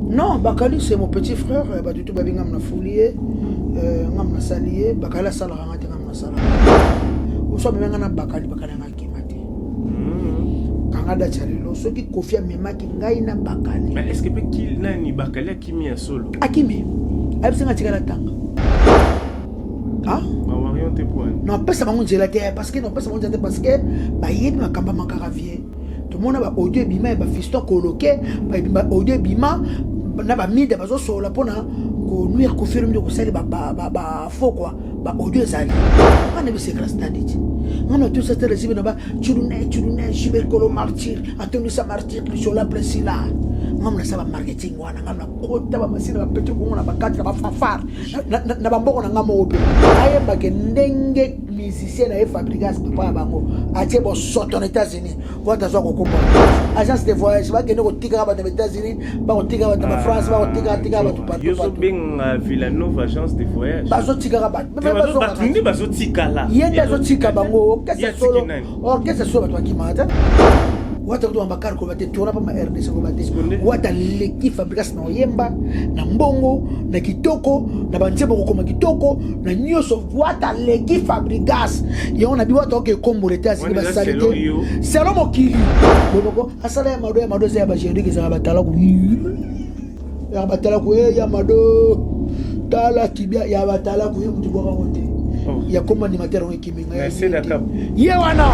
Non, Bakali c'est mon petit frère. Du tout, babi ngam na foulier, ngam na salier. Bakali sala ngati ngam na sala. Oso me ngana Bakali ngaki mati. Kangada chalilo. So ki kofia me maki ngai na Bakali. Mais est-ce que peut qu'il nani Bakali akimi ya solo? Akimi. Abisa ngati kala tanga. Ah? Non, pas ça m'a dit parce que non pas ça m'a dit parce que bah yéd ma kamba makara vie. Tout le monde a audio bima et ba fiston coloqué, ba audio bima na ba mide ba zo so la pona ko nuire ko firme de ko sali ba faux quoi. Ba audio zali. On ne se grâce d'adit. On a tout ça te recibe na ba churune jibe kolo martyr, atenu sa martyr sur la presila. Ngam na saba marketing wana ngam na kota ba masina ba peto ko na ba kati ba fafar na ba mboko na ngamo ope aye ba ke ndenge musicien na Fabrigas papa bango atie bo soto na États-Unis wata zo ko kombo agence de voyage ba ke no tika ba na États-Unis ba ko tika ba na France ba ko tika ba to yo so bing Villanova agence de voyage ba zo tika ba ba zo tika la yenda zo tika bango kesa solo orchestre solo ba to kimata wata kutu ambakar ko bate tora pa ma RDC ko bate wata leki Fabrigas na oyemba na mbongo na kitoko na banjebo ko koma kitoko na nyoso wata leki Fabrigas yona bi wata ke kombo leta zini ba salite selo mokili bonoko asala ya mado za ba jeri ke za batala ku ya mado tala kibia ya batala ku mutu boka wote ya koma ni matero ekiminga mais c'est d'accord wana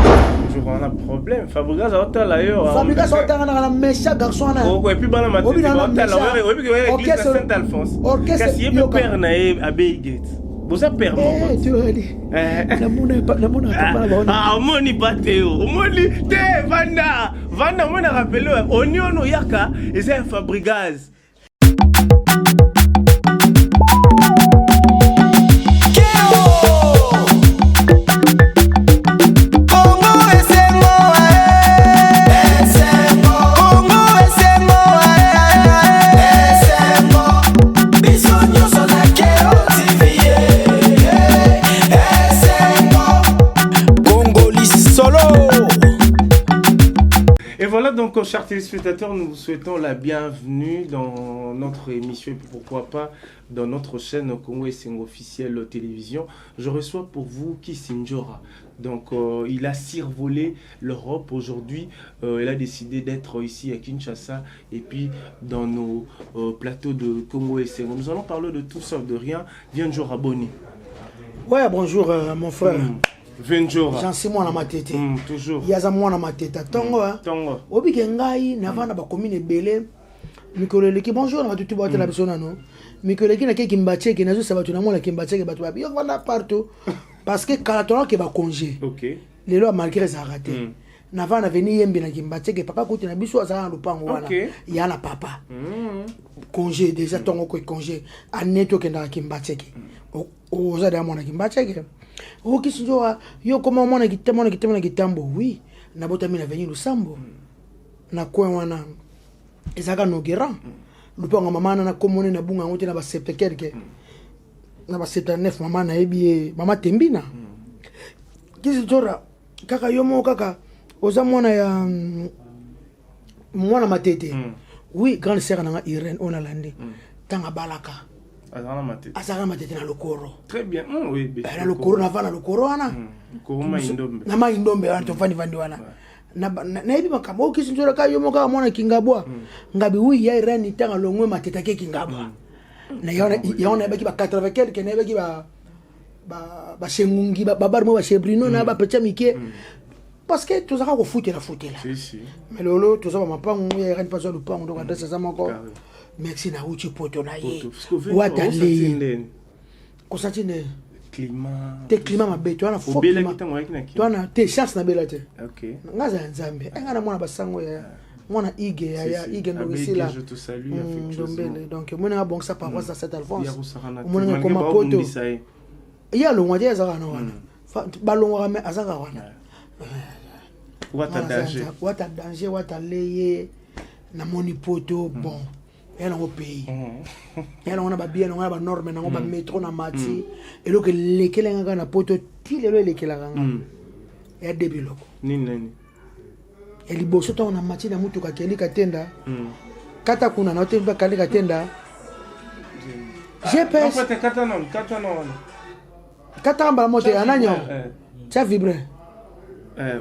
on a problème Fabrigas a la yo Fabrigas a na méchant garçon na et puis bana matete l'église Saint-Alphonse kasi yebe père na a Beigate boza père mon tu dis namuna papa na baona omoni pateo omoni te vanda mona rappelé oniono yaka eza Fabrigas. Donc, chers téléspectateurs, nous vous souhaitons la bienvenue dans notre émission et pourquoi pas dans notre chaîne Congo Esengo officielle télévision. Je reçois pour vous Kissinjora. Donc, il a survolé l'Europe aujourd'hui. Il a décidé d'être ici à Kinshasa et puis dans nos plateaux de Congo Esengo. Nous allons parler de tout sauf de rien. Vienjora Boni. Ouais, bonjour mon frère. Venjora. J'en sais moi na matete. Toujours. Yaza moi na matete. Tongo hein. Tongo. Obi kengai na vana ba commune belé. Mikolele ki bonjour na tutu boîte la bisona no. Mikolele ki na ke kimbache ki na zo sabatu na mo na kimbache ke batu ba. Yo vana partout parce que kalatora ke ba congé. OK. Les lois malgré ça raté. Na vana venir yembi na kimbache ke papa kuti na biso azana lupango wana. Ya na papa. Congé déjà tongo ko congé. Aneto ke na kimbache ke. O za da mo na kimbache ke. Oh, qui yo comment on a kitambo oui na bota mina venir lusambo na kwa wana ezaka no grand lupango mama na komone na bunga ngote na ba septekerke na ba 79 mama na ebi mama tembina kisijora kaka yomo kaka oza mwana ya mwana matete oui grande sœur na Irene onalande tanga balaka Azara matete na lokoro. Très bien. Oui, na lokoro na vana lokoro wana. Lokoro maindombe. Na maindombe wana to fani wana. Na hivi makamo kisinjora ka yomo ka mwana kingabwa. Ngabi wi ya Irene tanga longwe matete ke kingabwa. Na yaona baki ba 80 quelque na baki ba shengungi ba barmo ba shebrino na ba pecha mike. Parce que tout ça ko foutela. Si. Mais lolo tout ça ba mapango ya Irene pas le pango donc adresse ça mako. Merci na uchi poto na ye. Watale. Kosatine climat. Te climat mabeto ana fo. Twana te chance na bela te. OK. Ngaza nzambe. Engana mwana basango ya mwana ige ya ige ndo sila. Je te salue affectueusement. Donc mwana bon ça paroisse à Saint-Alphonse. Mwana koma poto. Ya lo ngwa za kana wana. Balongo rame azaka wana. Wata danger wata leye na moni poto bon. Elle au pays. Elle on a ba bien on a ba norme na on ba métro na mati et donc lekelenga na poto ti lelo lekelanga. Ya debiloko. Nini. Eli boso to na mati na mutu ka keli katenda. kata kuna na otemba kali katenda GPS en fait kata non kata mbala moto ananyo ça vibre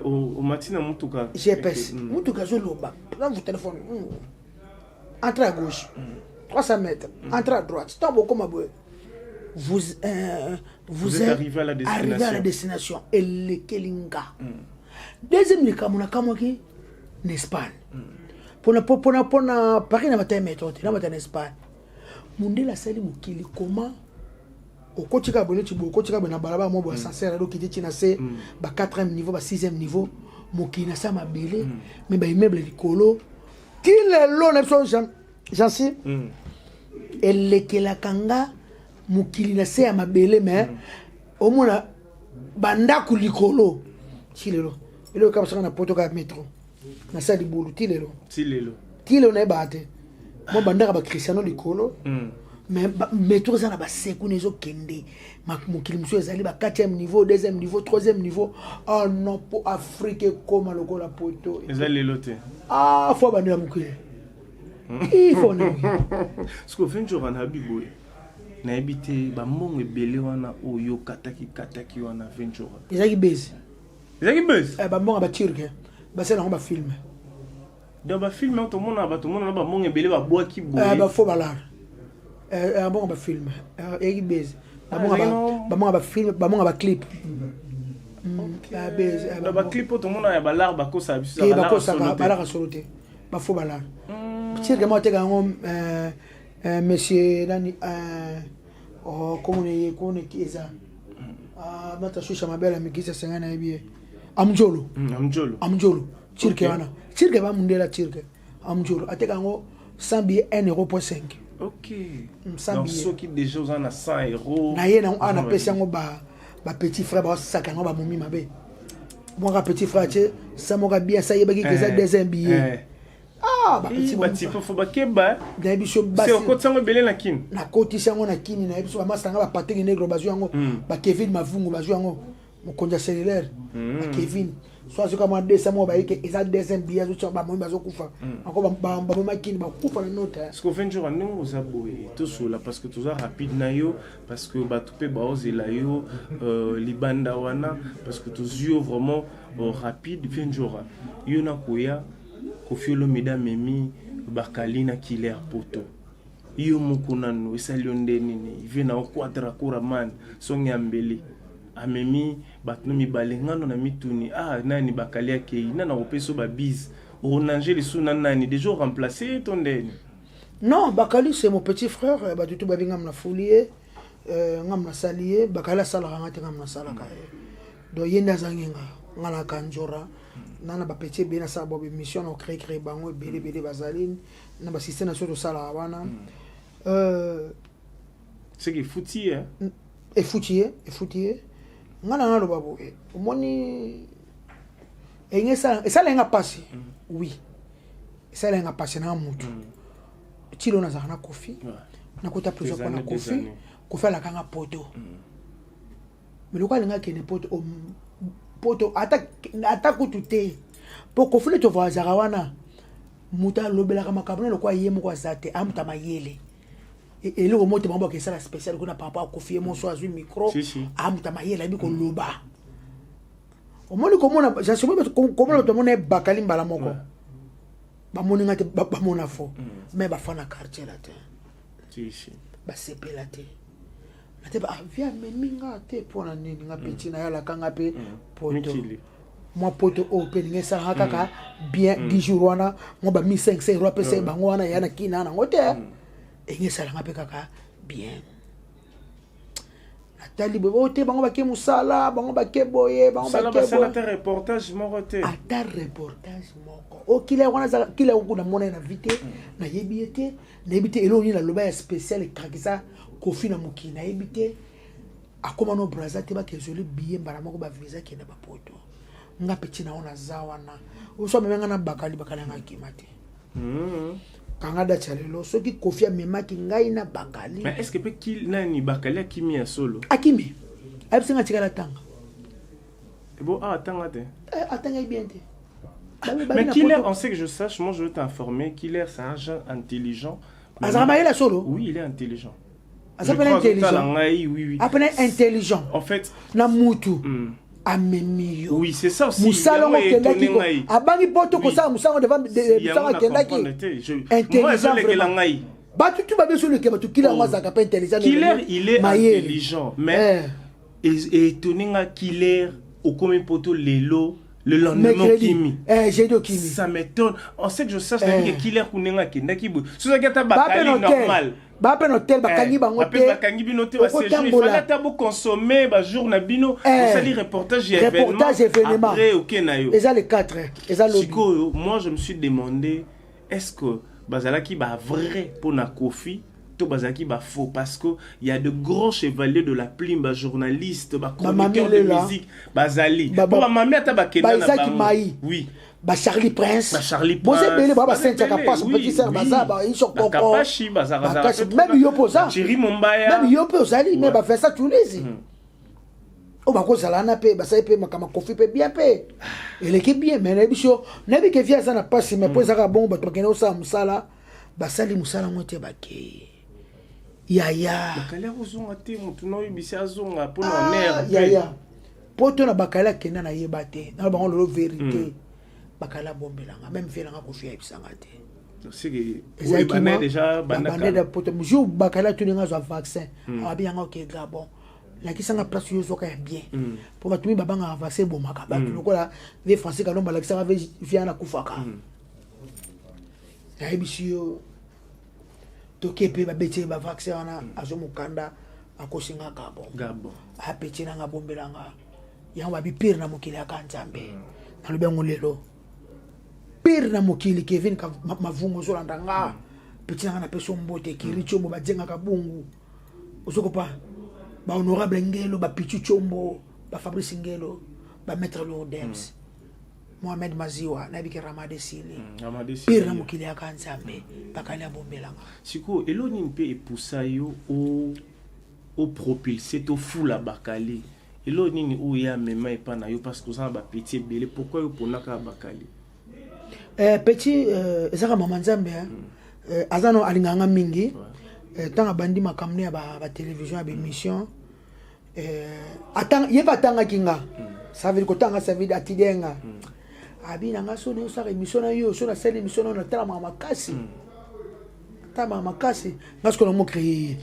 au matin mutuka GPS mutuka zoloba prends votre téléphone entre à gauche 300 mètres entre à droite stop comme vous êtes arrivé à la destination et le Kelinga deuxième le kamuna kamoki en Espagne pour Paris na bataille méthode na bataille en Espagne mundela sali mukili comment okotika bone ti bokotika bana balaba mo bo sincère do kiti tina se ba 4e niveau ba 6e niveau mukili na sa mabele mais ba immeuble likolo ti lelo na so jansi elekela kanga mukili na se ya mabele mais omona banda ku likolo ti lelo elo ka basanga na poto ka metro na sa libulu ti lelo na bate mo banda ba Cristiano likolo mais métro ça na ba seku nezo kende mukili muso ezali ba 4e niveau 2e niveau 3e niveau oh non pour Afrique comme lokola poto ezali lote faut banda mukili il faut ne ce que fin jour na biboy na habité ba mongo ebele wana oyo kataki wana 20 jours ezaki base ba mongo ba turque ba c'est na ba film dans ba film tout le monde na ba mongo ebele ba boaki boy ba faut balar bon ba film ezaki base ba mongo ba film ba mongo ba clip ba base ba clip tout le monde ya balar ba kosa biso ba lar solote ba faut balar turque mo te gango monsieur nani comment on kiza mata shusha mabela mikisa sengana hivi amjolo turque wana turque ba mundela turque amjolo ateka ngo 100 billets 1,5 €. OK. Donc ceux qui déjà on a 100 €. Na ye na ana pesa ngo ba petit frère ba saka ngo ba momi mabe. Mon petit frère che ça mo ga bien ça yebaki que ça des billets. Ba petit faut ba keba. Na biso ba c'est au côté sango belé na kin. Na côté sango na kin na biso ba masanga ba pateki negro bazu yango ba Kevin Mavungu bazu yango mo konja cellulaire ba Kevin soit ce comme 200 mois ba yeke eza 200 billets zo ba mo bazo kufa encore ba mo kin ba kufa na note. Ce qu'on fait jour nous za boy tout cela parce que tout ça rapide na yo parce que ba tupé ba ozela yo libanda wana parce que tous yo vraiment rapide fin jour yo na koya kofiolo mesdames memi bakalina killer poto yo mukuna no esalio ndeni ni vena okwadra kuraman songi ambeli amemi batno mibalengano na mituni nani bakalia kei nana opeso ba bise onanger les sous nani déjà remplacé ton ndeni non bakali c'est mon petit frère ba tutu ba bingam na foulier ngam na salier bakala sala ngate ngam na sala ka do yenda zanginga ngala kanjora nana ba petit bien ça bo mission on créer bango bele bazaline na ba système na soto sala wana c'est qui fouti hein et foutier ngana ngalo babo omoni engesa esala nga pasi oui esala nga pasi na mutu tilo na zana kofi na kota plusieurs fois na kofi la kanga poto mais lokala nga kene poto ata kutute po kofi le to vazara wana muta lobela kama kabona lokwa yemo kwa zate amta mayele et le remote mambo que ça la spécial qu'on a par rapport à confier mon soir sur micro amta mayele bi ko loba o moni comment j'assume comment le monde est bakali mbala moko ba moni ngate ba mona fo mais ba fana quartier la te ba sepe la te ate ba via meminga te pona nini nga petit na yala kanga pe poto moi poto opening ça kaka bien 10 jours wana mo ba 1500 € pesa bango wana yana kina na ngote et ça la kaka bien Nathalie bobo te bango ba ke musala bango ba ke boye bango ba ke boye ata reportage moko te ata reportage moko o kile wana za kile kuna mona na vite na yebite na yebite elo ni la loba ya spécial krakisa kofi na mukina na yebite akoma no braza te ba kezoli biye mbala moko ba visa ke na ba poto nga petit na ona zawana o so memenga na bakali nga kimate kanga da chalelo soki kofi amemaki ngai na bakali mais est-ce que peut qu'il nani bakali akimi ya solo akimi abisinga tikala tanga bon tanga te atanga bien te Mais Killer, on sait que je sache, moi je veux t'informer, Killer c'est un agent intelligent. Azamaye la solo? Oui, il est intelligent. Azamaye intelligent. Oui. Après intelligent. En fait. Na mutu. Amemiyo. Oui, c'est ça aussi. Musala mo kendaki ko. Abangi poto ko sa musala devant musala kendaki. Intelligent. Batu tu babe sur le keba tu Killer moi ça pas intelligent. Killer, il est intelligent, mais étonné Killer au comme poto lelo. Le lendemain, Kimi. Ça m'étonne. On sait que je sache que Killer Kunenga Kendaki. Si vous avez un bacali normal. Bapen hôtel, bakangi bangote. Bakangi binote va séjour. Il fallait d'abord consommer ba jour na bino. On sali reportage événement. Après OK na yo. Et ça les 4. Et ça le. Moi je me suis demandé est-ce que bazalaki ba vrai pour na Kofi to bazalaki ba faux parce que il y a de gros chevaliers de la plume, ba journalistes, ba chroniqueurs de musique, bazali. Ba mami ata ba kenda na ba. Oui. Ba Charlie Prince. Bose bele ba Saint Capas petit sœur baza ba ils sont pas Kapashi baza. Même yo posa. Thierry Mombaya. Même yo posa ali mais ba faire ça tous les. O ba ko sala na pe ba sa pe makama Kofi pe bien pe. Elle est bien mais na biso na bi ke via ça na passe mais pour ça ka bon ba to kena ça musala ba sali musala ngote ba ke. Yaya. Bakala uzonga te mutu no yibisi azonga pour na nerf. Yaya. Poto na bakala kena na yeba te. Na ba ngolo lo vérité. Bakala bombelanga même velanga Kofi ayibisanga te. C'est que bané déjà bané da poto jour bakala tu nga zo vaccin. Abi yanga OK Gabon. La qui sanga place yo soka bien. Pour batumi babanga vaccin bomaka ba lokola ve français ka nomba la kisanga ve via na kufaka. Ya ebisio tokepe ba beti ba vaccin wana azomukanda akosinga Gabon. A peti na bombelanga. Yanga bi pire na mokili akanzambe. Na lobengo lelo. Pire na mokili Kevin ka mavungo so landanga petit na peso mbote kiri chombo bajenga kabungu osoko pa ba honorable ngelo ba pichu chombo ba Fabrice ngelo ba maître Lodems Mohamed Maziwa na biki Ramade Sili pire na mokili akanzambe bakali abombelanga siko eloni mpe epusa yo au propulser to fula bakali eloni ni o ya mema epa na yo parce que ça ba petit belé pourquoi yo ponaka bakali petit ezaka mama nzambe azano alinganga mingi tanga bandi makamne ya ba télévision ya émission atanga yeba tanga kinga ça veut dire que tanga ça veut dire atidenga abina ngaso ne usaka émission na yo so na sele émission na tala mama kasi tama mama kasi ngasko na mo créer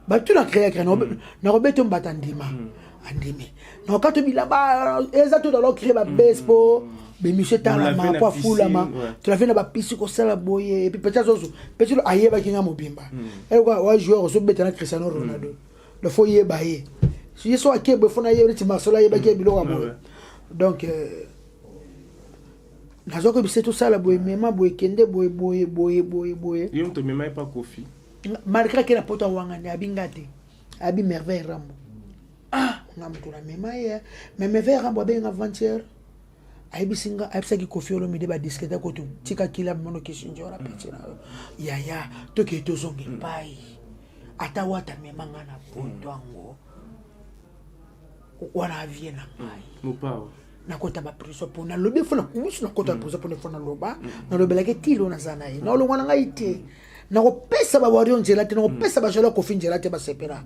ba tu na créer na robeto mbatandima andime na kato bilaba ezato dans créer ba bespo be monsieur tala ma kwa fulama tu la fina ba pisi ko sala boye et puis peut-être zozo peut-être ayeba kinga mobimba et quoi wa joueur so beta na Cristiano Ronaldo le faut yeba ye si so akebe fona yeba ti Marcelo yeba ke bilo mo donc nazo ko biseto sala boye mema boye kende boye yo to mema pas Kofi malgré que la poto wanga ni abingate abi merveille rambo ngamto la mema ye mais merveille rambo be avant-hier aibisinga aibisaki Kofi Olomide ba discuter ko tu tika kila mono kishinjo la petit na yaya to ke to zonge pai ata wata memanga na poto ango wana viena mai mo pa na kota ba priso pona lobe fona kumisu na kota priso pona fona loba na lobela ke tilo na zana ye na lo wana ngaite na ko pesa ba wari onjela te na ko pesa ba jola Kofi njela te ba sepera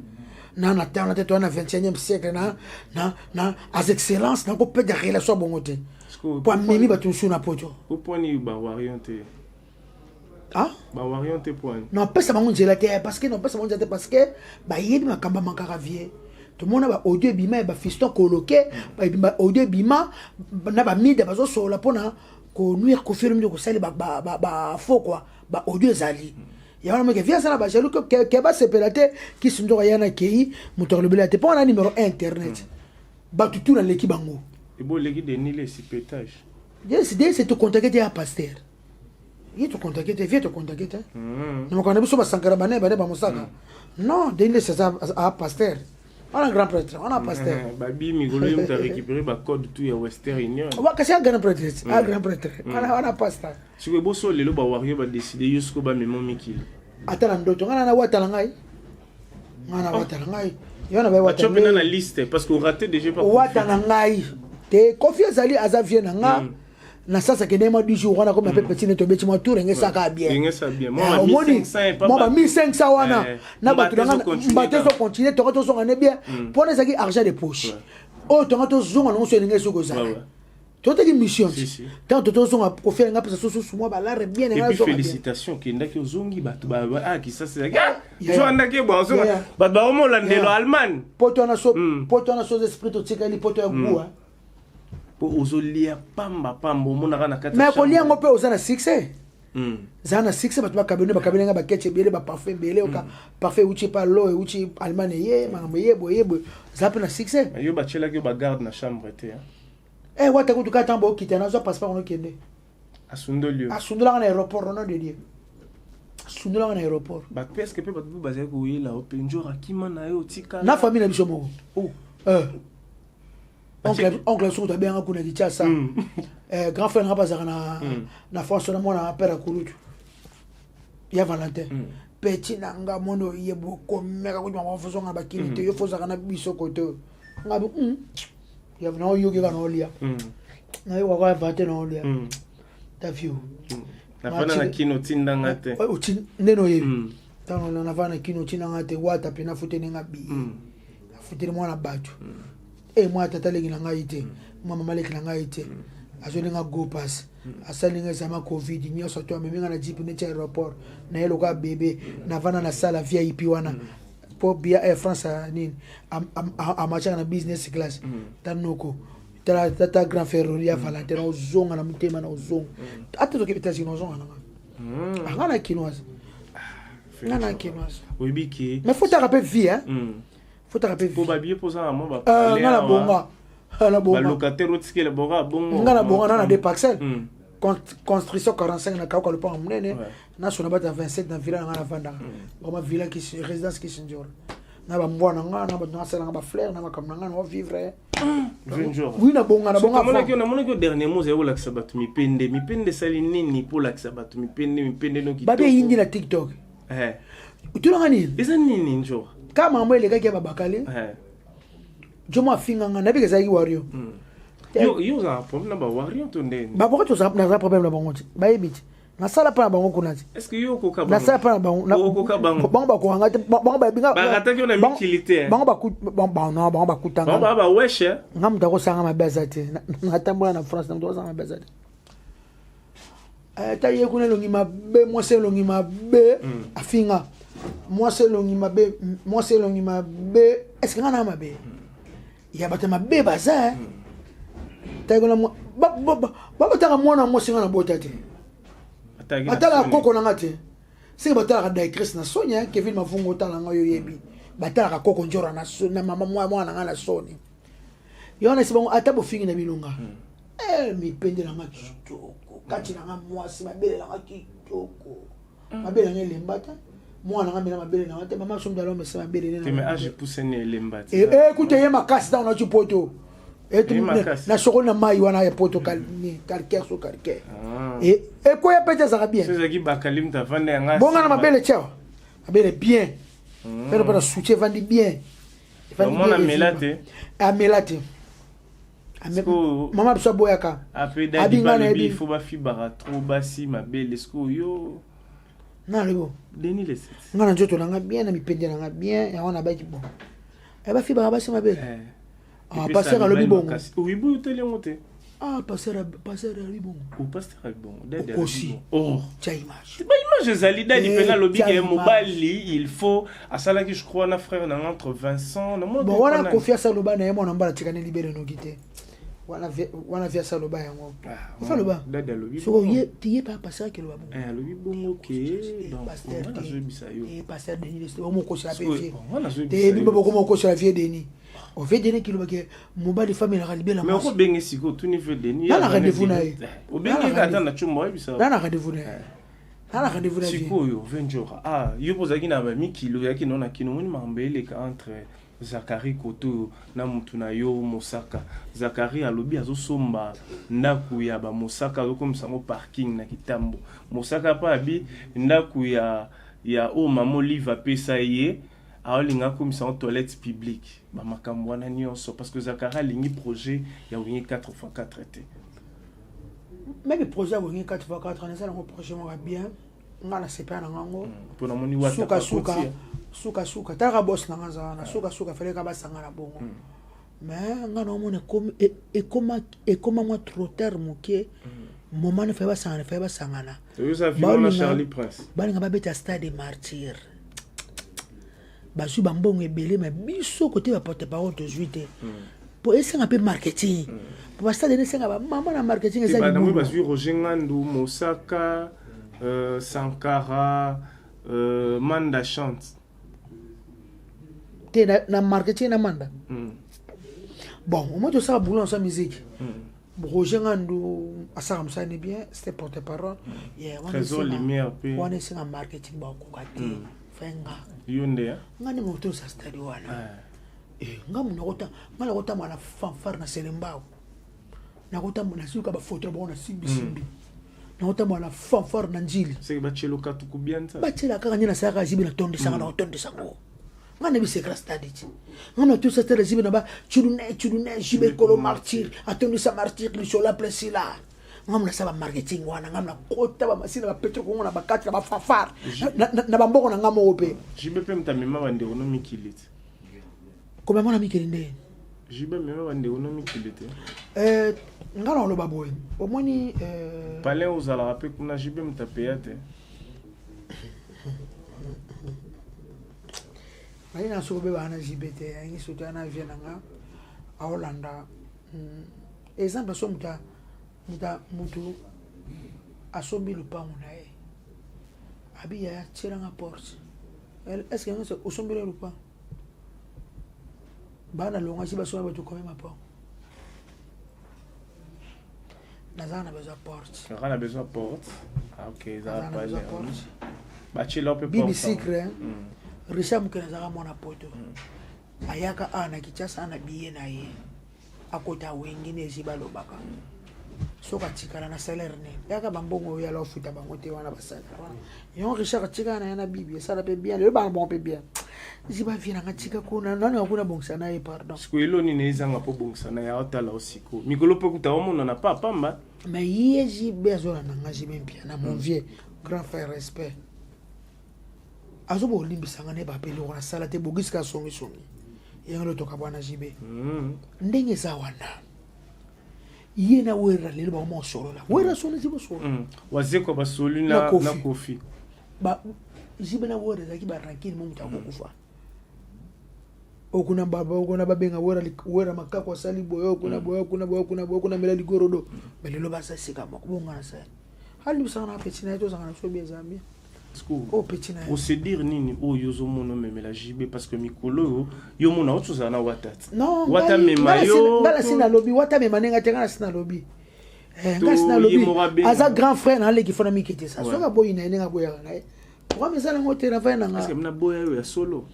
na tana te to na 21e siècle na as excellence na ko pe de relation bongote pour mimi ba tunsu na poto au point ni ba wariante ba wariante point non pesa ba njela te parce que non pesa ba njela te parce que ba yedi makamba makara vie tout le monde ba audio bima ba fiston coloqué ba audio bima na ba mide ba zo sola pona ko nuire ko film ko sali ba faux quoi ba audio zali ya wana meke via sana ba jalo que ba sepelate qui sindo yana kei moteur le belate pas na numéro internet ba tout na l'équipe bango et bon l'équipe de Nile si pétage c'est te contacter à pasteur il te contacter viens te contacter non quand on a besoin ba sankara bane ba mosaka non Nile c'est à pasteur on a grand prêtre on a pasteur babi migolo yom ta récupérer ba code tout ya Western Union wa kasi grand prêtre on a pasteur si we boso lelo ba wario ba décider yusko ba memo mikili atala ndoto ngana na watala ngai yana ba watala tu na liste parce que raté déjà pas watala ngai te Kofi azali azavie na nga na sasa que nema du jour wana comme un peu petit ne tomber moi tour nge saka bien nge bien moi 1500 pas moi 1500 wana na ba batezo continuer to to songa ne bien pour les aki argent de poche oh to zonga no so nge soko ça toi t'as une mission tant to zonga ko faire nga pesa so moi ba la bien nga so félicitations ki ndaki ozongi bato ba ki ça c'est jo ndaki bon zonga bato ba omo landelo allemand poto na so esprit to tikali poto ya gua ozolia pamba omona na kati mais kolia ngo pe ozana succès zana succès bato bakabene nga baketche bele ba parfum bele oka parfait uchi pa lo uchi allemand ye mangambo yebo zape na succès yo bachela ki ba garde na chambre te wata kutuka tambo okita na zo passeport ono kende asundolio na aéroport non de Dieu asundolanga na aéroport ba presque pe bato bazali ko yela openjo rakima na yo tika na famille na biso moko oncle surtout bien kuna kicha ça grand frère na bazaka na France na mona père kurutu ya Valentin petit nanga mono yebo komeka ko mwa foso nga bakini te yo fosa kana biso koto ngabe ya vna yo ke kana olia na yo kwa vate na olia ta view na fana na kino tinda ngate o tin neno ye tano na fana kino tinda ngate wata pe na futene ngabi futene mwana batu moi tata lengi na ngai te mama maleki na ngai te azoli nga go pass asali nga zama covid nyoso to meminga na jipu ne aéroport na yelo kwa bébé na vana na sala VIP wana po bia Air France nini a macha na business class tanoko tata grand ferroria ya Valentin ozonga na mutema na ozonga ata to kipita sino ozonga na ngana kinoise ngana kinoise webiki mais faut te rappeler vie faut te rappeler pour babie posa mo ba ngana bonga ba locataire otike le bonga bongo ngana bonga na 2 parcelles construction 45 na kauka le pont munene na sona bata 27 na villa ngana vanda ngoma villa qui résidence qui sinjora na ba mbwana ngana ba nasela ngaba fleur na makamna ngana o vivre oui na bonga mona ko dernier mot zero la sabatu mipende sali nini pour la sabatu mipende no ki babe yindi na TikTok utulanga nini eza nini njo kama mwe leka kia babakale jomo afinga nga nabi kezaki wario yo za problème na ba wario to ndeni ba boko to za problème na bango ti ba yebiti na sala pa na bango kuna ti est-ce que yo ko ka na sala pa na bango na ko ka bango ba ko hanga bango ba binga ba kata ki na mikilité bango ba kutanga ba weshe ngam ta ko sanga mabeza ti na tambola na France na ndo sanga mabeza ti ta ye kuna longi mabe mo se longi mabe afinga moi c'est longi mabe est-ce que ngana mabe ya bata mabe baza ta gona ba ta mwana mo singa na botate atala koko na ngate singa batala ka Chris na Sonia Kevin Mavungo tala ngayo yebi batala ka koko njora na mama mwana ngana Sony yona sibongo atabo fingi na bilunga mi pende na kitoko kati na mwasi mabele na kitoko mabele ngele mbata mwana ngamela mabele na ngate mama somda lo mesa mabele na mais age pousse ne lembati écoute ye makasi dans na chupoto na sokoli na mai wana ya poto kalni calcaire so calcaire ko ya pete za bien c'est qui bakalim ta vanda nga bonga na mabele chao mabele bien pero para soutien vandi bien mona melate amelate mama biso boyaka abinga na bi faut ba fibara trop basi mabele sko yo na lebo deni les set ngana njoto na nga bien na mipende na nga bien ya wana baki bon ba fibara basi mabele passer à l'obi bongo oui bout tele monter passer à l'obi bongo ou passer à bongo d'aide aussi tia image ba image zali dadi pena lobi ke mobali il faut asala ki je crois na frère na entre Vincent na bon wana confiance à loba na yemo na mbala tikane libere no kite wana via sa loba yango fa loba dadi lobi so ye pa passer ke loba bongo lobi bongo ke donc wana zo bisa yo passer Denis o mo ko sala pe te bi babo ko mo ko sala vie Denis on fait des kilo que mobile famille la libérer mais on peut bien ici tout niveau Denis na rendez-vous na o bien que attendre chumba bisa na rendez-vous na rendez-vous na siko yo 20 jours yo pozaki na ba mikilo yaki nona kino moni mambele ka entre Zakari Koto na mutu na yo Mosaka Zakari alobi azosomba ndaku ya ba Mosaka comme ça parking na Kitambo Mosaka pa abi ndaku ya o mamo live pesa ye aolinga comme ça en toilette publique ba makambo na nyonso parce que Zakari lingi projet ya wingi 4x4 été même le projet où 4x4 on est là un projet moi bien on a c'est pas nango pour na moni wata suka tara boss na ngazana suka fallait ka basanga na bongo mais ngana on comme et comment moi trop tard moké moment ne fait pas sangana vous avez vu Charlie Prince balinga babeta stade martyr basu bambongo ebele mais biso côté ba porte-parole de juité pour essayer un peu marketing pour ça donner ça maman na marketing ça bah oui basu Roger Ngandou Mosaka Sankara Manda chante te na marketing na Manda bon au moins tout ça boulot en musique Roger Ngandou asara msani bien c'était porte-parole Trésor Lumière puis on est en marketing ba ko kati fenga yonde ngani moto sa stade wana ngamu ngala kota mwana fanfare na selembao na kota mwana suka ba photo ba na simbi na kota mwana fanfare na njili c'est ba chelo katu kubianza ba chela kaka nyina saka zibi na tondi sanga na tondi sango ngana bi secret stade ci ngana tout ça stade zibi na ba chudune jibe kolo martyr atondi sa martyr li sur la place là ngamu na saba marketing wana ngamu na kota ba masina ba petro ko na ba kati ba fanfare na ba mboko na ngamo ope jibe pe mtamema bande ono mikilite comme moi ami kelinde jibe mema bande ono mikilite ngala lo baboy au moins ni palais aux ala rapé kuna jibe mtapeyate na sobe bana jibete aingi soto na viena nga a Hollanda exemple so mutu asombi le pango na e abi ya tira nga porte est-ce que nga osombi le pango bana longa si baso ba to quand même pas nazana besoin porte on a besoin porte ah ok ça va pas ba chilo pe bibi secret Richard mukena zaka mona poto ayaka ana kichasa ana biye na ye akota wengine zibalo baka soka tikala na salaire ne yaka bambongo ya lo futa bango te wana basala yon Richard tikana yana bibi ça la pe bien le ba bon pe bien ziba vina ngatika kuna nani akuna bongsa na ye pardon siko eloni ne izanga po bongsa na ya otala osiko mikolo pe kuta omona na papa mba mais yeji besoin na ngaji bien na mon vieux grand frère respect azobo limbisanga ne ba pele ona sala te bogiska songi yengalo toka bwana jibe ndenge za wana yena wera lelo ba mo solo la wera solo zibo solo wazeko ba solo na kofi ba jibe na wera zaki ba rankini mo mutako kufa okuna baba okuna babenga wera makako sali boyo kuna mela ligorodo belelo ba sa sika makubonga na sa hali usana petina eto zanga na sobia zambia procédure nini o yozo mono memela jibe parce que mikolo yo mona otuza na watati non wata mema yo ngala sina lobby wata mema nenga tenga sina lobby ngala sina lobby aza grand frère na leki fona mikete sa soka boyi na nenga boya na kwa mesala ngote na va na nga parce que mna boya yo ya solo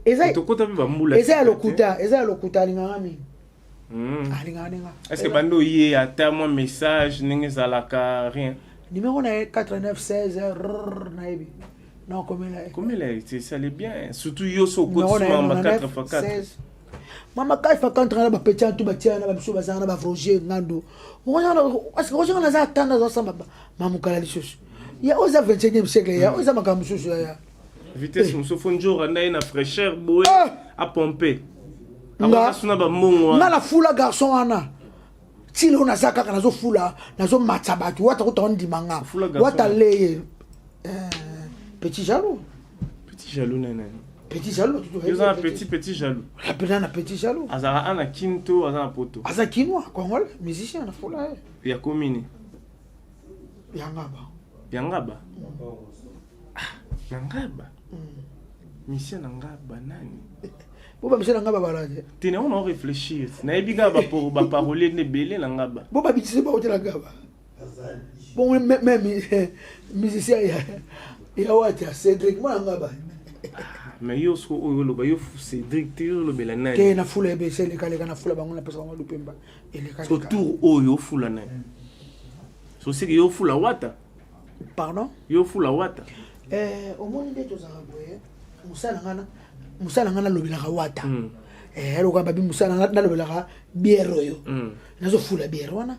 eza to kota be bambula eza lokuta linga ngami alinga est-ce que bando yé ata moi message ninge zalaka rien numéro 8916 naibi non comme là ça allait bien surtout yo so ko mama 4x4 mama 4x4 na ba petit tout ba tia na ba biso ba zana ba Roger Ngandou est-ce que Roger Ngandou atanda zo samba mamu kala lishoshi ya oza 21e siècle ya oza makambo susu ya vitesse musofonjo randa na fraîcheur boy à pomper nga suna ba mongo nga la fula garçon ana tile on azaka kana zo fula nazo matsa batu wata ko ndimanga wata leye petit jaloux nana petit jaloux tu as un petit jaloux rapidement petit jaloux azara ana kinto azara poto aza kinwa congolais musicien na fula ya komini yangaba mission ngaba nani boba monsieur ngaba balaje tena on réfléchir na ebiga ba pour ba parole ne belé ngaba boba bitise ba otela ngaba bon même musicien ya wata Cédric moi ngaba mais yo so o lo ba yo Cédric te lo bela nani ke na fula be sele kale kana fula bango na pesa bango lupemba ele kale so tour o yo fula na so c'est que yo fula wata pardon yo fula wata au monde de tous araboye musala ngana lobelaka wata ero ka babi musala ngana lobelaka biero yo nazo fula biero wana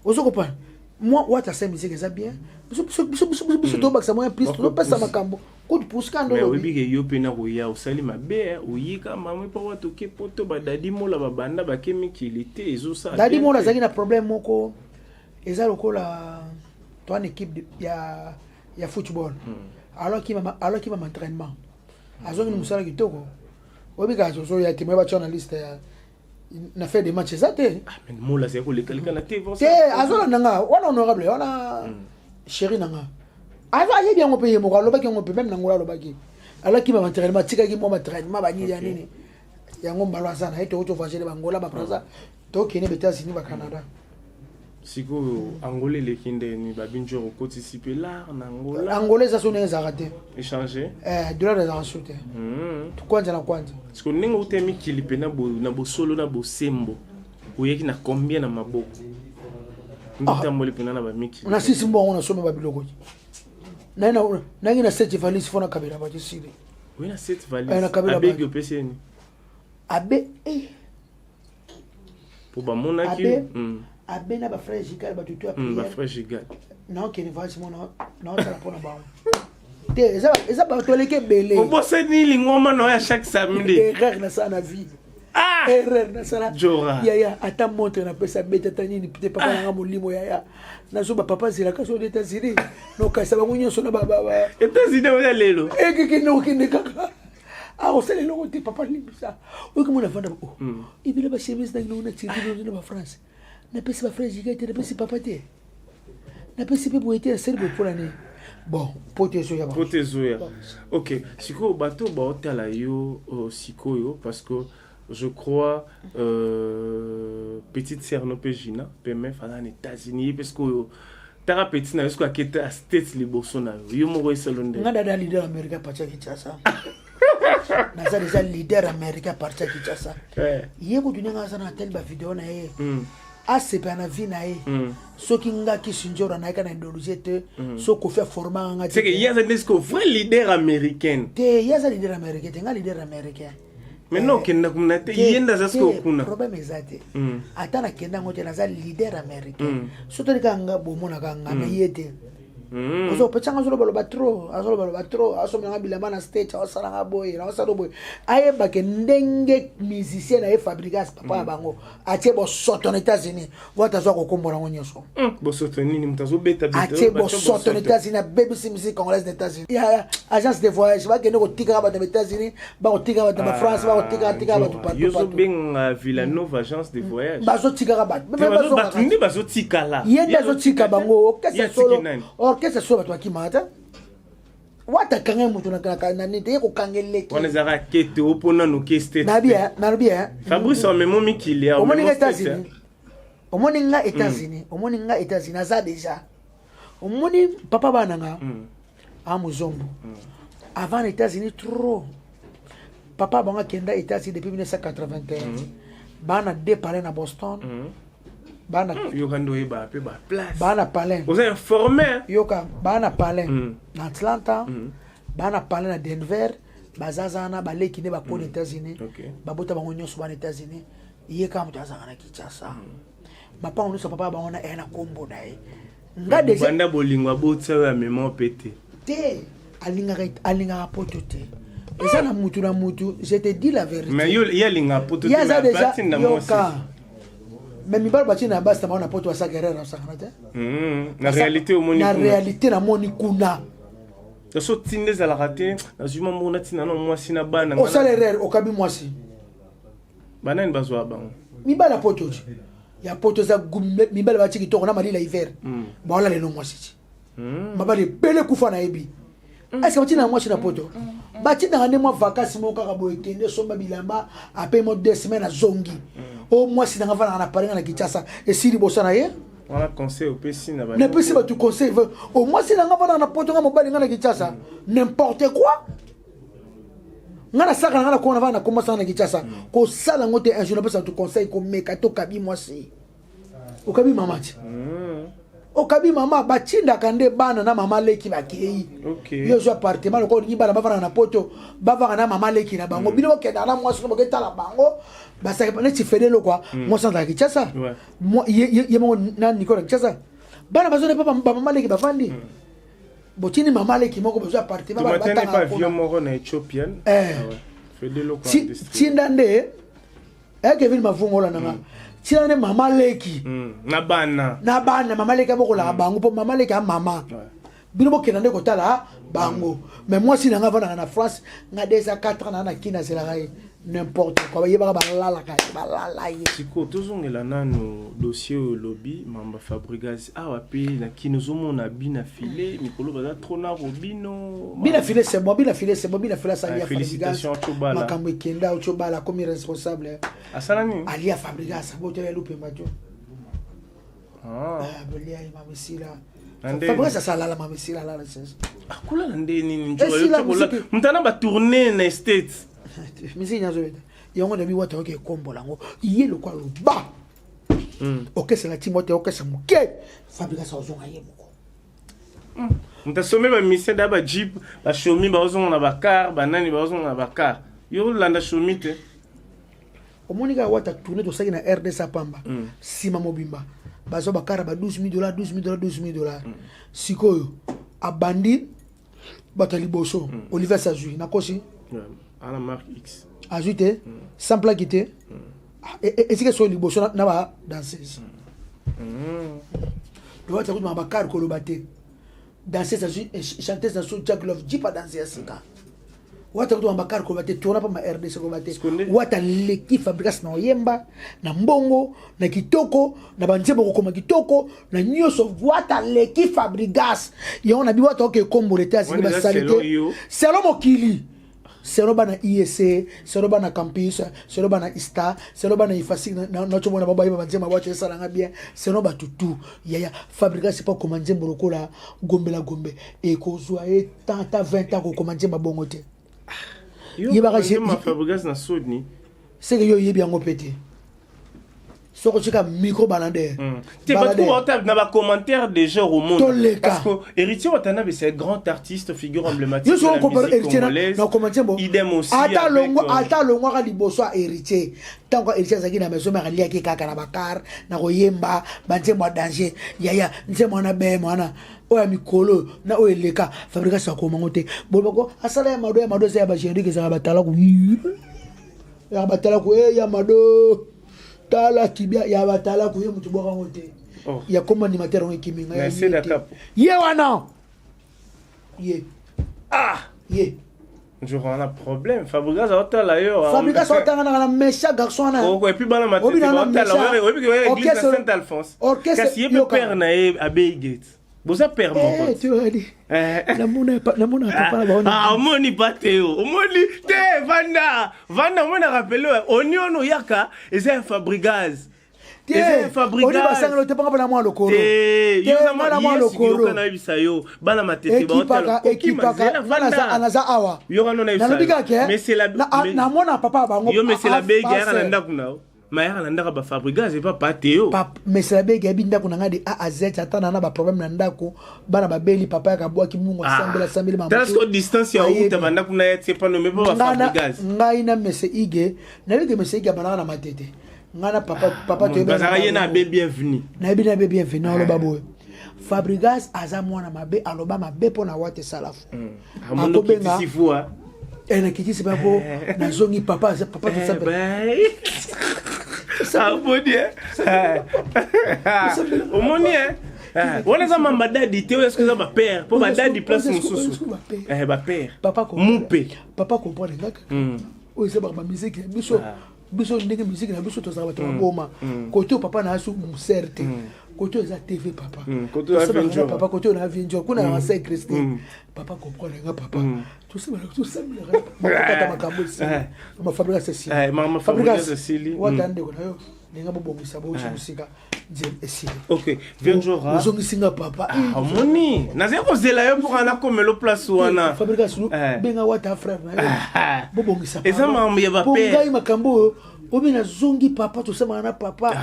Ozo comprendre. Moi, what a musique est bien. Biso to baksa moyen plus to pesa makambo. Coup de pouce quand mais oui que yo pena roya osali mabe oyika mama pa watu ke poto ba dadi mola ba banda ba kemi kilité ezo ça. Dadi mola zaki na problème moko. Eza lokola toi une équipe ya football. Alors qu'il va m'entraînement. Azongi musala kitoko. Obi ka zo ya timo ba journaliste na fait des matchs ça té. Mais mola c'est ko le quelqu'un na TV. Té azola nanga wana honorable wana chéri nanga. Ava ye bien on paye mo loba ki on peut même nangola loba ki. Alors qu'il va m'entraînement tika ki mo m'entraînement ba ni ya nini. Ya ngomba lwa sana eto oto fagele bangola ba praza. To kene beta sini ba Canada. Siko angolais les kinde ni ba binjo ko participer là en Angola. Angolais ça sonne zarate. Échanger. Dollar de arachute. Kwanza na kwanza. Siko ningo utemi kilipe na bo solo na bo sembo. Oyeki na combien na maboko. Ndita mole pena na ba miki. Na sisi mbo ona soma ba biloko. Na ngina set valise fona kabela ba tisiri. Oui na set valise. Abeg yo peseni. Abe pour ba mona ki. Abe na ba frère Gigal ba tutu après. Ba frère Gigal. Non que ne va se mona non ça la pona ba. Te eza ba toleke belé. O bosse ni lingoma no ya chaque samedi. Erreur na sa na vie. Ah! Erreur na sa. Jora. Ya ata montre na pesa beta tani ni peut papa na molimo ya. Na so ba papa zila ka so de États-Unis. No ka sa ba ngunyo so na ba. États-Unis wa lelo. Ke no kinde kaka. Ah, on sait le logo de papa Libisa. Ou comme on a vendu. Il veut pas chemise dans une tirée de la France. N'a pas si ma frère Giga était n'a pas si papa était. N'a pas si pour être serbe pour l'année. Bon, potezoya. Potezoya. OK. Siko bateau ba hôtel yo siko yo parce que je crois petite sœur no pejina permet faire en États-Unis parce que tara petite na jusqu'à quitter à States liboso na yo mo salon de. Ngada leader America pacha kichasa. Naza déjà leader américain parti Kinshasa. Yeko dunanga sana tel ba video na ye. Asepa na vie na ye. Soki nga kisinjora na kana indologete so ko faire format nga. C'est que yaza nesko vrai leader américain. Te yaza leader américain, nga leader américain. Mais non kenda kumna te yenda zasko kuna. Problème exact. Atana kenda ngote naza leader américain. Soto nga bomona kanga na yete. Ozo pachanga zolo balo batro, aso manga bilamba na stage, asala nga boy, na asala boy. Aye ba ke ndenge musicien na e fabrikas papa bango. Atie bo soto na États-Unis. Vota zo ko kombola ngonyoso. Bo soto nini mutazo beta beta. Atie bo soto na États-Unis, BBC musique congolaise des États-Unis. Ya agence de voyage, ba ke no ko tika ba na États-Unis, ba ko tika ba na France, ba ko tika ba tu partout. Yo zo benga Villanova agence de voyage. Ba zo tika ba. Même ba zo tika la. Yenda zo tika bango, qu'est-ce solo. Qu'est-ce soit toi qui m'a dit wata kanga mutu na nite ko kangeleki on ezara kete opona no keste na bien Fabrice o memo mikili a omoni nga États-Unis aza déjà omoni papa bananga a muzombo avant les États-Unis trop papa banga kenda États-Unis depuis 1981 bana déparé na Boston bana yokando eba pe ba place bana palin vous êtes informé yoka bana palin na Atlanta bana palin na Denver bazazana baleki ne ba ko États-Unis babota bango nyonso ba États-Unis yeka mutu azanga na Kinshasa mapa onu so papa bango na ena kombo na ye nga déjà banda bolingwa botsa ya memo pété te alinga poto te eza na mutu je te dis la vérité mais yo yalinga poto te na bati na yoka mais mi balba tina basta maona poto asa guerrera sakana te na réalité au moni na réalité na moni kuna so tinde za la raté na juma mona tina no mwasi na bana o salaire o kabi mwasi bana ni bazwa bango mi bala poto ya poto za mi bala bati kitoko na mali la hiver ba wala le no mwasi mabali pele kufa na ebi est-ce que tina mwasi na poto bati na ngane mo vacances mo kaka boye kende somba bilamba après mo 2 semaines à zongi au moins si dans avant na parenga na Kinshasa et si liboso na ye on a conseil au PC na ba ne peut pas tu conseil au moins si dans avant na poto nga mobali nga na Kinshasa n'importe quoi ngana saka ngana ko na va na commencer na Kinshasa ko sala ngote un jour na pesa tu conseil ko meka to kabi moi si o kabi mamati okabi mama batinda kande bana na mama leki bakei yo zo appartement ko ni bana bavana na poto bavana na mama leki na bango bino kenda na mwasi ko ketala bango basa ne ti fedelo quoi moi sans la kichasa moi ye mo na Nicolas kichasa bana bazone papa mama leki bafandi botini mama leki moko bezo appartement ba batanga pas vieux moko na Ethiopienne fedelo quoi tinda nde Kevin mavungola nanga tiane mama leki na bana mama leki boko la bango po mama leki a mama bino bo kenande ko tala bango mais moi si nanga vana na France nga déjà 4 ans na kina c'est la n'importe quoi yeba balala ka balala ye siko tozongela nano dossier au lobby mamba Fabregas awa pe na kinozomo na bina filé mikolo baza trop na robino bina filé c'est moi bina filé ça ya félicitations Chobala makambo kenda Chobala comme responsable asalani alia Fabregas boto ya lupe majo belia imamisila Fabregas ça la mamisila la sens akula ndeni njola mtana ba tourner na States misi nyazo beta yongo na bi wata oke kombo lango yelo kwa luba oke sala timote oke samuke Fabregas ozonga yemoko mtasome ba mission da ba jeep ba shomi ba ozonga na ba car ba nani ba ozonga na ba car yo landa shomi te omonika wata tourner to saki na RDC pamba sima mobimba bazo ba car ba $12,000 sikoyo abandi batali boso Oliver Sajui na kosi à la marque X. Ajouté, sans plaque quitté. Et c'est que sur les boissons n'a pas danseuse. Le vote à ma car colobaté. Danseuse, chanteuse dans son Jack Love, Jeep à danser à Sika. What a ma car colobaté, tourna pas ma RDC colobaté. What a l'équipe Fabregas na Oyemba, na Mbongo, na Kitoko, na Banzebo comme Kitoko, na News of what a l'équipe Fabregas. Yon a biwa toke combo l'été à Sika Salité. C'est l'homme au Kili. C'est le bana IEC, c'est le bana campus, c'est le bana ISTA, c'est le bana IFASI, notre monde baba iba nzema boite ça langa bien, c'est no batutu. Yaya Fabregas c'est pas comment nzembo lokola gombe la gombe et kozwa et tanta 20 ans ko comment nzemba bongote. Yeba ma Fabregas na sodni. C'est que yo yebi ngo pété. Soko chika micro balander. Tu pas trop na ba commentaire des gens au monde parce que Héritier Watanabe c'est un grand artiste figure emblématique. Yo so compare Héritier na commenter bon. Idem aussi. Ata longo ka liboso a Héritier. Tant que Héritier zaki na maison mara liaki kaka na bakar na koyemba banzembo danger. Yaya nzembo na be mwana. Oya mikolo na oyeleka Fabregas sa komangote. Boloko asala ya mado za ba Henrique za batala ku. Ya batala ku ya mado. Tala kibia ya batala ku ye mutu boka ngote ya koma ni matero ngikiminga ya c'est la cap ye wana ye ye je rends un problème Fabregas otala yo Fabregas otanga na méchant garçon na et puis bana matete otala oui église Saint-Alphonse kasi ye père na e Abeigate boza père mon tu as dit namuna papa ba omoni pateo omoni te vanda omona rappelé oniono yaka eza Fabregas eza Fabregas oni basanga te panga na mwa lokolo yo na mwa lokolo kana ibisa yo bana matete ba otala ekipaka anaza awa yo kana na ibisa mais c'est la na mona papa bango yo mais c'est la bega na ndako nao Maïra nandaka ba Fabregas et pas Pateo. Mais c'est la belle gabi ndako nanga de A à Z atana na ba problème ndako bana ba beli papa ka boaki mungu sambela sambela mama. Parce que distance ya uta bandako na c'est pas nommé pas Fabregas. Ngai na mese ige na bige mese ige bana na matete. Ngana papa to bazaka ye na be bienvenue. Na be bienvenue na lo babo. Fabregas aza mwana mabe aloba mabe pona wate salafu. Amondo kitisifu na kitisi babo na zongi papa to sabe. Ah bon Dieu. Au moni on est ma madadi te est-ce que ça ma père pour madadi place mususu ba père papa comprendre ngaka o c'est ba musique biso ndenge musique na biso to za ba boma côté papa na asu muserte côté za TV papa côté na Aventure papa côté na Aventure kuna na Saint Christine papa comprendre ngaka papa tout ça kata makambo si ma Fabregas c'est ma Fabregas c'est watande ko nayo ninga bobongisa bo usika ok Venjora uzongisinga papa moni naze ko zela yo pour ana komelo place wana Fabregas benga wata frère na bobongisa eza mambo ya ba père ngai makambo obina zongi papa to sema na papa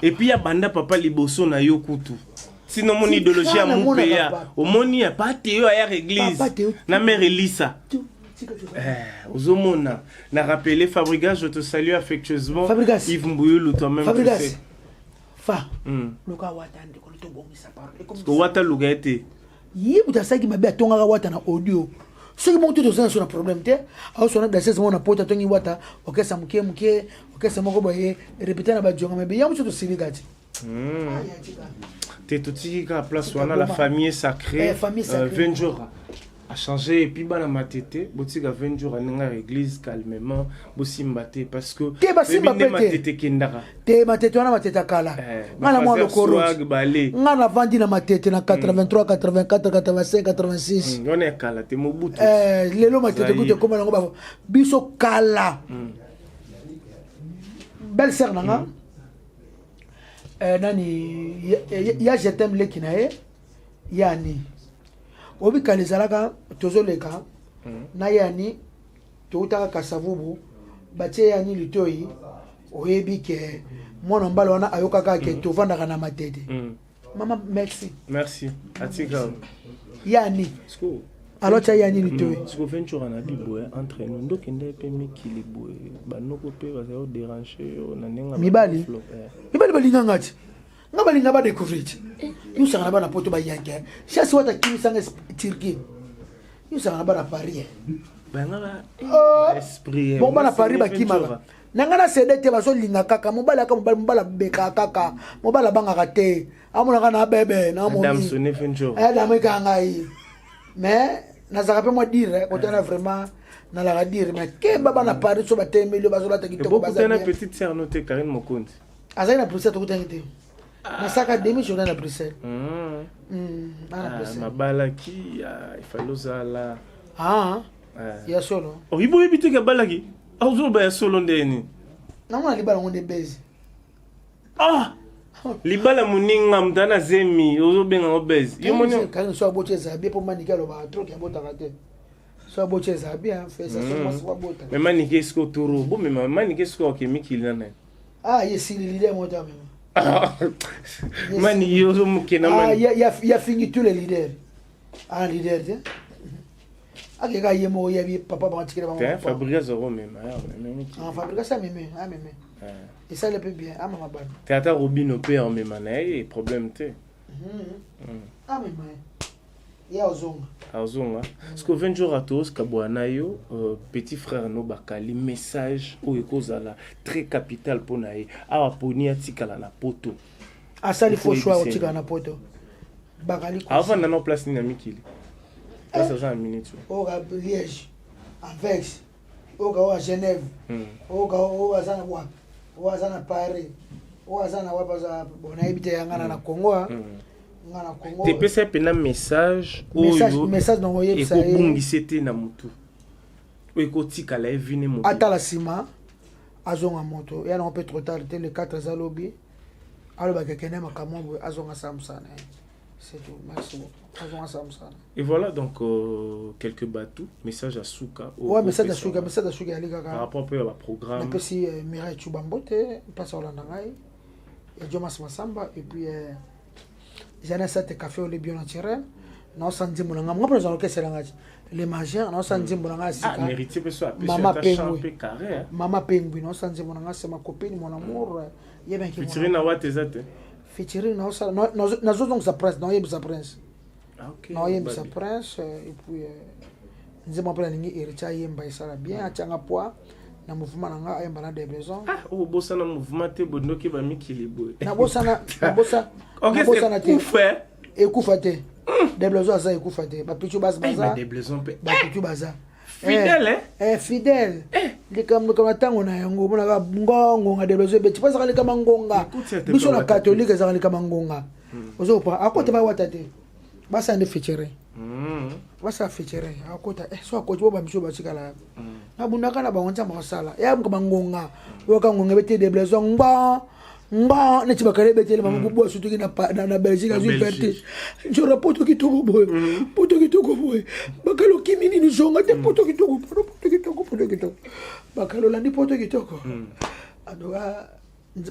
et puis ya banda papa liboso na yo kutu sinon mon idéologie à mon pays au moni a pas théo à l'église na mère Elisa ozomona na rappeler Fabrigas, je te salue affectueusement. Fabrigas Yves Mbouyulu toi-même Fabrigas tu sais. Fa loka wata ndeko to bongisa parole parce que wata luga été yibu tasaki mabe atonga wata na audio soki monto to sana problème te au sona da sese mona pota tongi wata okesa muke okesa moko boye répéter na ba jonga mabe yamu to siligati t'es tout qui à place wana la famille sacrée Venjora a changé et puis bana matete botika Venjora ninga église calmement bosimbate parce que matete kendara te matete wana matete kala ngana mwa lokoro ngana vandi na matete na 83 84 85 86 on est kala te mobutu lelo matete kute koma nango ba biso kala belle sœur nanga nani ya je t'aime lekinae yani obi kalizalaka tozoleka na yani toutaka kasavubu batie yani litoyi oyebi ke mwana mbala wana ayokaka ke tovandaka na matete mama merci atika yani alors tu yani litoyi siko Ventura na biboye entre nous ndokende pe mikili boye banoko pe baza déranger na nenga mibali balinga ngati nga balinga ba découvrir yusanga ba na poto ba yanke chasi wata kimisanga Turquie yusanga ba na Paris banga esprit bon ba na Paris ba kimaka nangana cedete bazo linga kaka mobala ka mobala beka kaka mobala banga kate amona kana bebe na mo madame sonne Ventura dame ka ngai mais nazaka pe moi dire ko tana vraiment na la dire mais ke baba na Paris so batemeli bazo la takitoko baza na petite sœur noté Karine Mokonzi azai na plus to kutangite na saka demi journée na Bruxelles mabalaki il fallait uzala ya solo oyibo yebite ke balaki auzoba ya solo ndeni namona libala ngonde bezi libala muninga mtana zemi ozobenga obezi yo moni kan so abocheza bien pour manike lo ba trop ya botaka te so abocheza bien fait ça so moi so bota mais manike sko toro bo mais manike sko ke mikili na yesi l'idée moi ta même mani yozo mukena mani ya fini tous les leaders leader te akeka yemo ya bi papa ba tikira ba Fabrice Zoro même Fabrice ça même et ça le peut bien mama ban théâtre Robino père même na et problème te même ya ozonga parce que 20 jours à tous kabwana yo petit frère no bakali message o ekozala très capital pour nae awa poni atikala na poto asali fo choix o tikala na poto bakali ko avant na place ni na mikili ça ça minute o ga Liège Anvers o ga Genève o ga azana wa o azana Paris o azana wa baza bona ibite yangana na Congo ngana Congo te pesa pena message dans voyer ça et bungisete na mutu o ekotika la evine mo atala sima azonga moto ya na peut trop tard le 4 zalobi alo ba kekene makambo azonga samsana c'est tout merci beaucoup azonga samsana et voilà donc quelques bateaux message à Souka message à Souka ali kaka par rapport au programme et puis si Mireille Chubambote passe au Landangai et Jomas Masamba et puis j'en ai cette café au lait bio naturel non sans dire mon moi présent que c'est l'angage les magères non sans dire mon angage mérité que soit maman penguin non sans dire mon angage c'est ma copine mon amour il y a bien qui featuring na wat ezate featuring non ça non donc ça presse non il sa prince OK non il sa prince et puis nous m'appelle lingi Erita yemba isala bien atanga poids na mouvement nanga ayemba na des besoins bossa na mouvement te bondoki ba mikili boy na bossa OK c'est fait et koufate des besoins ça et koufate ba pichu baza des besoins ba pichu baza fidèle fidèle les comme tango na yango mona ka ngongo nga des besoins beti pas ça kama ngonga biso na catholique ça kama ngonga ozo pa akote ba watate basa ne featuring basa featuring akota so akoti ba biso ba chikala na bundaka na ba onza masala ya kama ngonga yoka ngonga beti des besoins mba ne tibakale betele mamu bo sutu na Belgique azu perte je rapporte kitoko boy bakalo kimini ni zonga te poto kitoko bakalo la ni poto kitoko adoga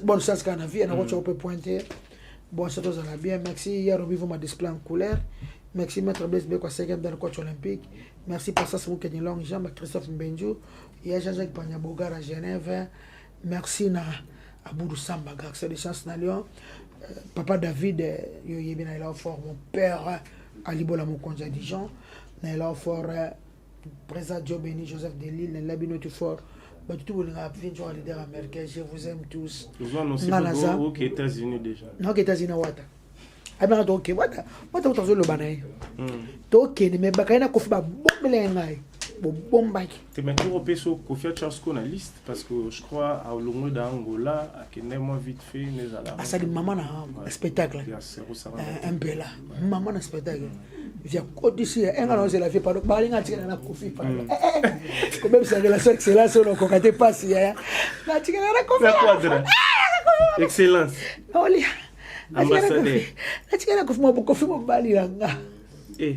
bonne chance kana vie na ko chope pointer Bon, ça va bien. Merci. Hier, on m'a display en couleur. Merci, Maître Blaise Beko, 5e dans le coach olympique. Merci, Passas Moukeni Long, Jean-Christophe Mbenjou. Il y a Jean-Jacques Pagnabogar à Genève. Merci na Aboudou Samba, Garçon de Chance na Lyon. Papa David, il a fort mon père, Alibola Mokonja Dijon. Il a fort Président Joe Béni, Joseph Delille, Labino Tufort. Je vous aime tous. Vous annoncez aux États-Unis déjà. Non, aux États-Unis, Wata. Ah ben, ok, Wata. Wata, Wata, le banaï. Ok, mais Bakaina Kofi, Bombelengai. Bombaki. Tu m'as toujours repéré sur Kofi Tchasko na liste parce que je crois à Olongo d'Angola, à Kenéma vite fait, les alarmes. Ah, ça dit maman na spectacle. Un peu là. Maman na spectacle. Via Côte ici, un an, c'est la vie par le baling à tirer la Kofi. Comme même sa relation excellente, on ne connaît pas si. La tirer la Kofi. Excellence. Oli. Ambassadeur. La tirer la Kofi, moi, Kofi, mon bali là. Eh.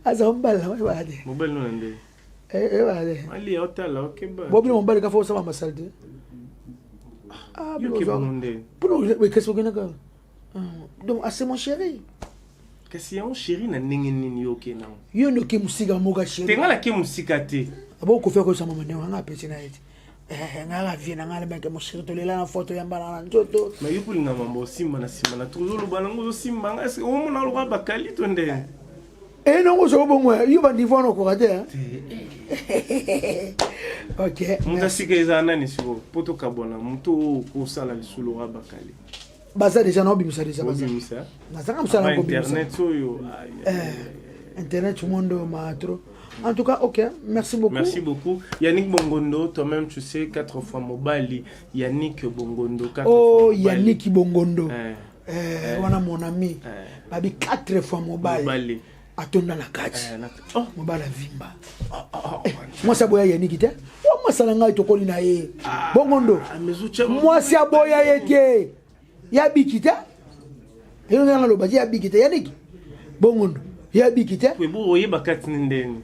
Azambala, moi, va dire. Mon bel nom, Ali hôtel OK ba. Bobi mon bali ka fo sama masalde. Ah, mais pour nous qu'est-ce que nous donc c'est mon chéri. Kasi ya chéri na ndenge nini yoke na. Yo no ke musika moka chéri. Tengala ke musika te. Abo ko fe ko sama mane nga peti na eti. Ngala vina ngala meke mo chéri to lela na photo ya mbala na njoto. Ma yupuli na mambo simba na toujours lo bana ngo simba est-ce que o mona lo ba bakali to nde. Eh non, je suis bon, il va niveau no corate. OK. Muta sikeza nani siko poto kabona muto ko sala lisulu ra bakali. Baza déjà no bimisa déjà baza. Bimisa. Na sanga musala ko bimisa. Internet soyo. Internet tout le monde m'a trop. En tout cas, OK, merci beaucoup. Merci beaucoup. Yannick Bongondo, toi-même tu sais 4 fois Mobali. Yannick Bongondo 4 fois. Oh, Yannick Bongondo. Wana mon ami. Babi 4 fois Mobali. Atona la kati. Oh, mobala vimba. Moi ça boya Yannick te. Moi ça nga itokoli na ye. Bongondo. Moi ça boya yete. Ya bikite. Yo nga lo baji ya bikite Yannick. Bongondo. Ya bikite. We bo oyeba kati ndeni.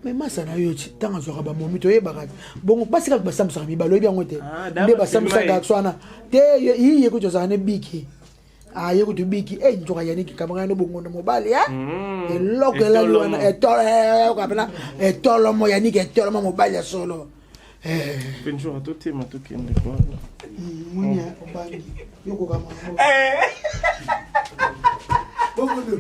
Mais masa na yo ti tanga zo ba momi to yeba kati. Bongo basika ba samsa mi ba lo bien ngote. Nde ba samsa ga swana. Te yi yeko zo ne biki. Ah, you to biki, njoka Yannick Kamangano Bongondo mobile, ya? Et loque la luana, et tolo mo Yannick, et tolo mo mobile solo. Bonjour à tous, ma tout qui est quoi? Bongondo.